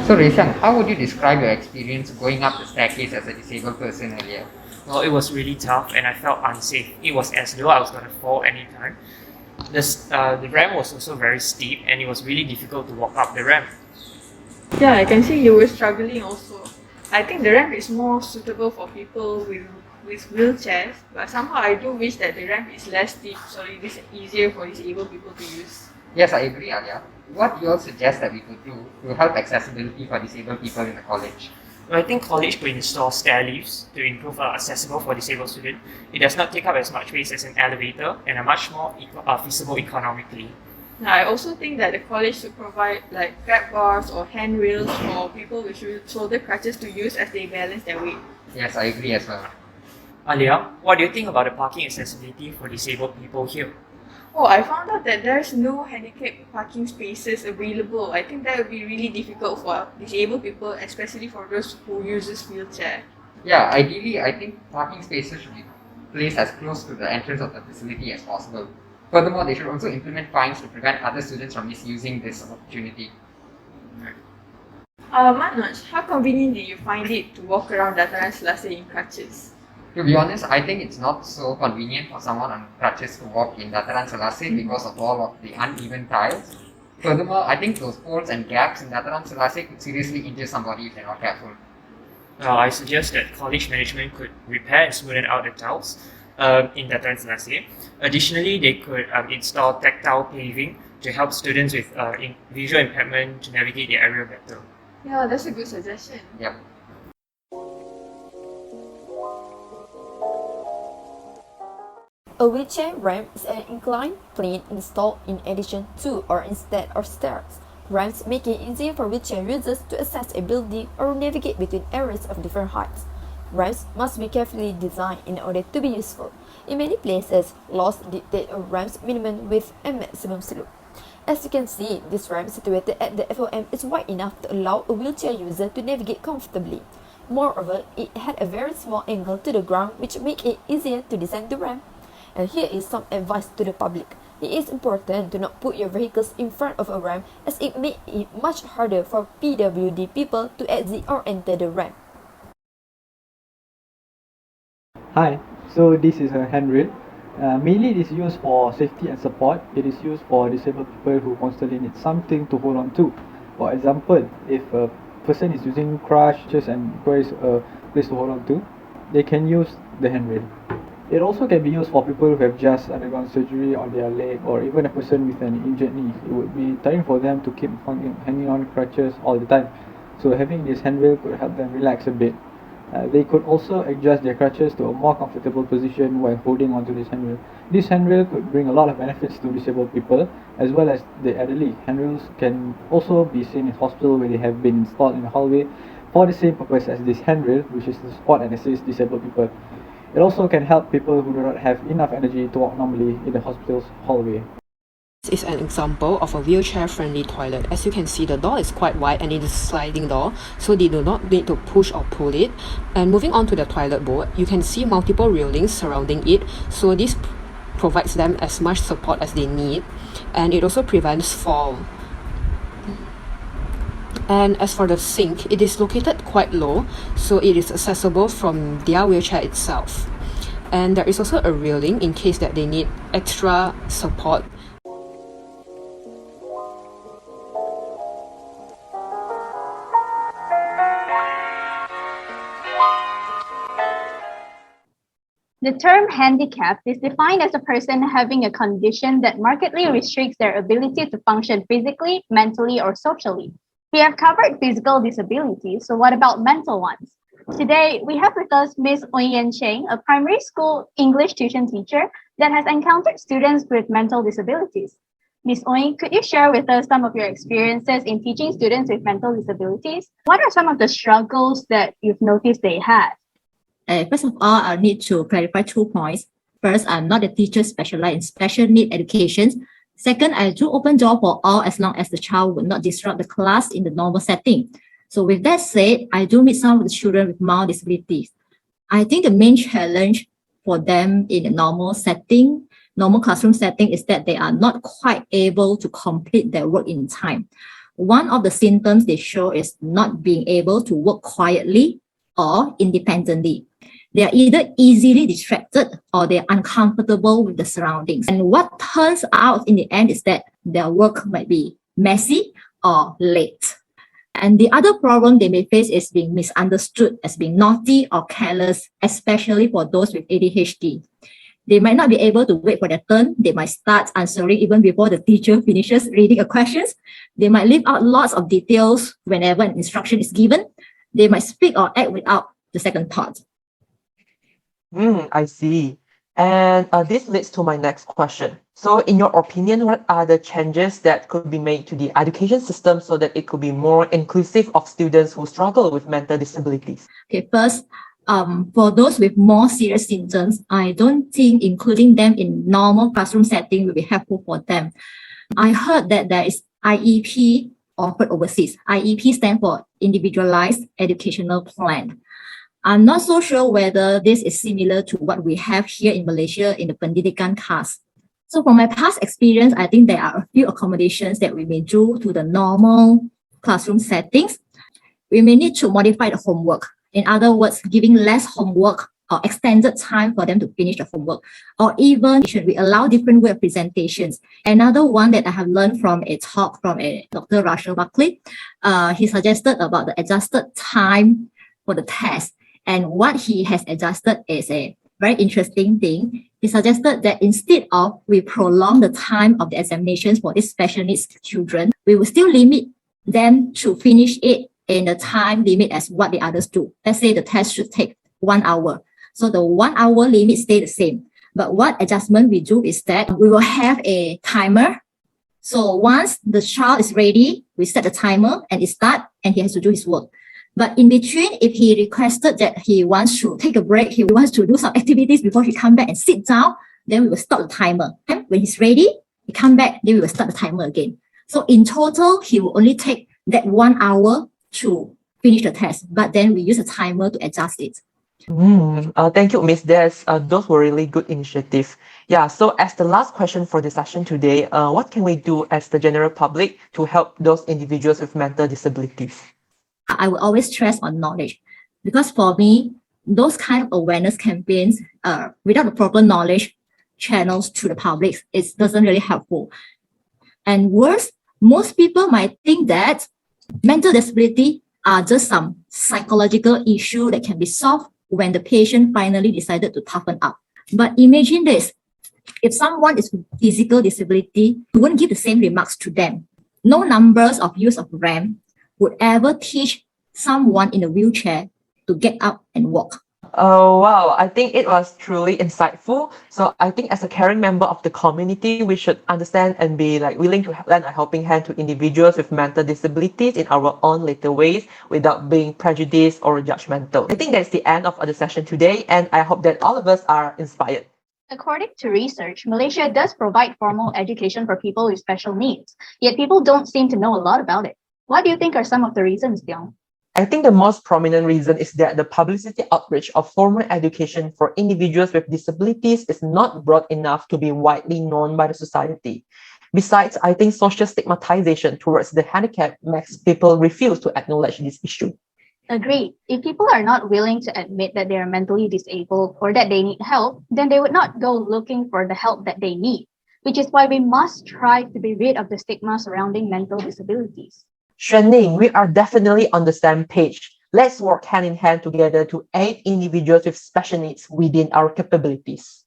So Raysan, how would you describe your experience going up the staircase as a disabled person earlier? Well, it was really tough and I felt unsafe. It was as though I was going to fall anytime. The ramp was also very steep and it was really difficult to walk up the ramp. Yeah, I can see you were struggling also. I think the ramp is more suitable for people with wheelchairs, but somehow I do wish that the ramp is less steep so it is easier for disabled people to use. Yes, I agree, Alia. What do you all suggest that we could do to help accessibility for disabled people in the college? Well, I think college could install stair lifts to improve accessible for disabled students. It does not take up as much space as an elevator and are much more feasible economically. Now, I also think that the college should provide like grab bars or handrails for people with shoulder crutches to use as they balance their weight. Yes, I agree as well. Alia, what do you think about the parking accessibility for disabled people here? Oh, I found out that there's no handicapped parking spaces available. I think that would be really difficult for disabled people, especially for those who uses wheelchair. Yeah, ideally, I think parking spaces should be placed as close to the entrance of the facility as possible. Furthermore, they should also implement fines to prevent other students from misusing this opportunity. Manoj, how convenient do you find it to walk around Dataran Selassie in crutches? To be honest, I think it's not so convenient for someone on crutches to walk in Dataran Selassie because of all of the uneven tiles. Furthermore, I think those holes and gaps in Dataran Selassie could seriously injure somebody if they're not careful. I suggest that college management could repair and smoothen out the tiles in Dataran Selassie. Additionally, they could install tactile paving to help students with visual impairment to navigate the area better. Yeah, that's a good suggestion. Yep. A wheelchair ramp is an inclined plane installed in addition to or instead of stairs. Ramps make it easier for wheelchair users to access a building or navigate between areas of different heights. Ramps must be carefully designed in order to be useful. In many places, laws dictate a ramp's minimum width and maximum slope. As you can see, this ramp situated at the FOM is wide enough to allow a wheelchair user to navigate comfortably. Moreover, it had a very small angle to the ground which make it easier to descend the ramp. And here is some advice to the public. It is important to not put your vehicles in front of a ramp as it makes it much harder for PWD people to exit or enter the ramp. Hi, so this is a handrail. Mainly it is used for safety and support. It is used for disabled people who constantly need something to hold on to. For example, if a person is using crutches and requires a place to hold on to, they can use the handrail. It also can be used for people who have just undergone surgery on their leg or even a person with an injured knee. It would be tiring for them to keep hanging on crutches all the time. So having this handrail could help them relax a bit. They could also adjust their crutches to a more comfortable position while holding onto this handrail. This handrail could bring a lot of benefits to disabled people as well as the elderly. Handrails can also be seen in hospitals where they have been installed in the hallway for the same purpose as this handrail, which is to support and assist disabled people. It also can help people who do not have enough energy to walk normally in the hospital's hallway. This is an example of a wheelchair-friendly toilet. As you can see, the door is quite wide and it is a sliding door, so they do not need to push or pull it. And moving on to the toilet bowl, you can see multiple railings surrounding it, so this provides them as much support as they need, and it also prevents fall. And as for the sink, it is located quite low, so it is accessible from their wheelchair itself. And there is also a railing in case that they need extra support. The term handicapped is defined as a person having a condition that markedly restricts their ability to function physically, mentally, or socially. We have covered physical disabilities, so what about mental ones? Today, we have with us Ms. Oyen Cheng, a primary school English tuition teacher that has encountered students with mental disabilities. Ms. Oyen, could you share with us some of your experiences in teaching students with mental disabilities? What are some of the struggles that you've noticed they had? First of all, I need to clarify 2 points. First, I'm not a teacher specialized in special need education. Second, I do open door for all as long as the child would not disrupt the class in the normal setting. So with that said, I do meet some of the children with mild disabilities. I think the main challenge for them in a normal classroom setting is that they are not quite able to complete their work in time. One of the symptoms they show is not being able to work quietly or independently. They are either easily distracted or they're uncomfortable with the surroundings. And what turns out in the end is that their work might be messy or late. And the other problem they may face is being misunderstood as being naughty or careless, especially for those with ADHD. They might not be able to wait for their turn. They might start answering even before the teacher finishes reading a questions. They might leave out lots of details whenever an instruction is given. They might speak or act without the second thought. I see. And this leads to my next question. So in your opinion, what are the changes that could be made to the education system so that it could be more inclusive of students who struggle with mental disabilities? Okay, first, for those with more serious symptoms, I don't think including them in normal classroom setting will be helpful for them. I heard that there is IEP offered overseas. IEP stands for Individualized Educational Plan. I'm not so sure whether this is similar to what we have here in Malaysia in the Pendidikan CAS. So from my past experience, I think there are a few accommodations that we may do to the normal classroom settings. We may need to modify the homework. In other words, giving less homework or extended time for them to finish the homework, or even should we allow different way of presentations. Another one that I have learned from a talk from a Dr. Rachel Buckley, he suggested about the adjusted time for the test. And what he has adjusted is a very interesting thing. He suggested that instead of we prolong the time of the examinations for these special needs children, we will still limit them to finish it in the time limit as what the others do. Let's say the test should take 1 hour. So the 1 hour limit stay the same. But what adjustment we do is that we will have a timer. So once the child is ready, we set the timer and it starts and he has to do his work. But in between, if he requested that he wants to take a break, he wants to do some activities before he come back and sit down, then we will stop the timer. And when he's ready, he come back, then we will start the timer again. So in total, he will only take that 1 hour to finish the test, but then we use a timer to adjust it. Thank you, Miss Des. Those were really good initiatives. Yeah, so as the last question for the session today, what can we do as the general public to help those individuals with mental disabilities? I will always stress on knowledge, because for me, those kind of awareness campaigns, without the proper knowledge channels to the public, it doesn't really helpful. And worse, most people might think that mental disability are just some psychological issue that can be solved when the patient finally decided to toughen up. But imagine this, if someone is with physical disability, you wouldn't give the same remarks to them. No numbers of use of ramp would ever teach someone in a wheelchair to get up and walk. Oh, wow. I think it was truly insightful. So I think as a caring member of the community, we should understand and be willing to lend a helping hand to individuals with mental disabilities in our own little ways without being prejudiced or judgmental. I think that's the end of the session today, and I hope that all of us are inspired. According to research, Malaysia does provide formal education for people with special needs, yet people don't seem to know a lot about it. What do you think are some of the reasons, Tiong? I think the most prominent reason is that the publicity outreach of formal education for individuals with disabilities is not broad enough to be widely known by the society. Besides, I think social stigmatization towards the handicap makes people refuse to acknowledge this issue. Agreed. If people are not willing to admit that they are mentally disabled or that they need help, then they would not go looking for the help that they need, which is why we must strive to be rid of the stigma surrounding mental disabilities. Xuanning, we are definitely on the same page. Let's work hand in hand together to aid individuals with special needs within our capabilities.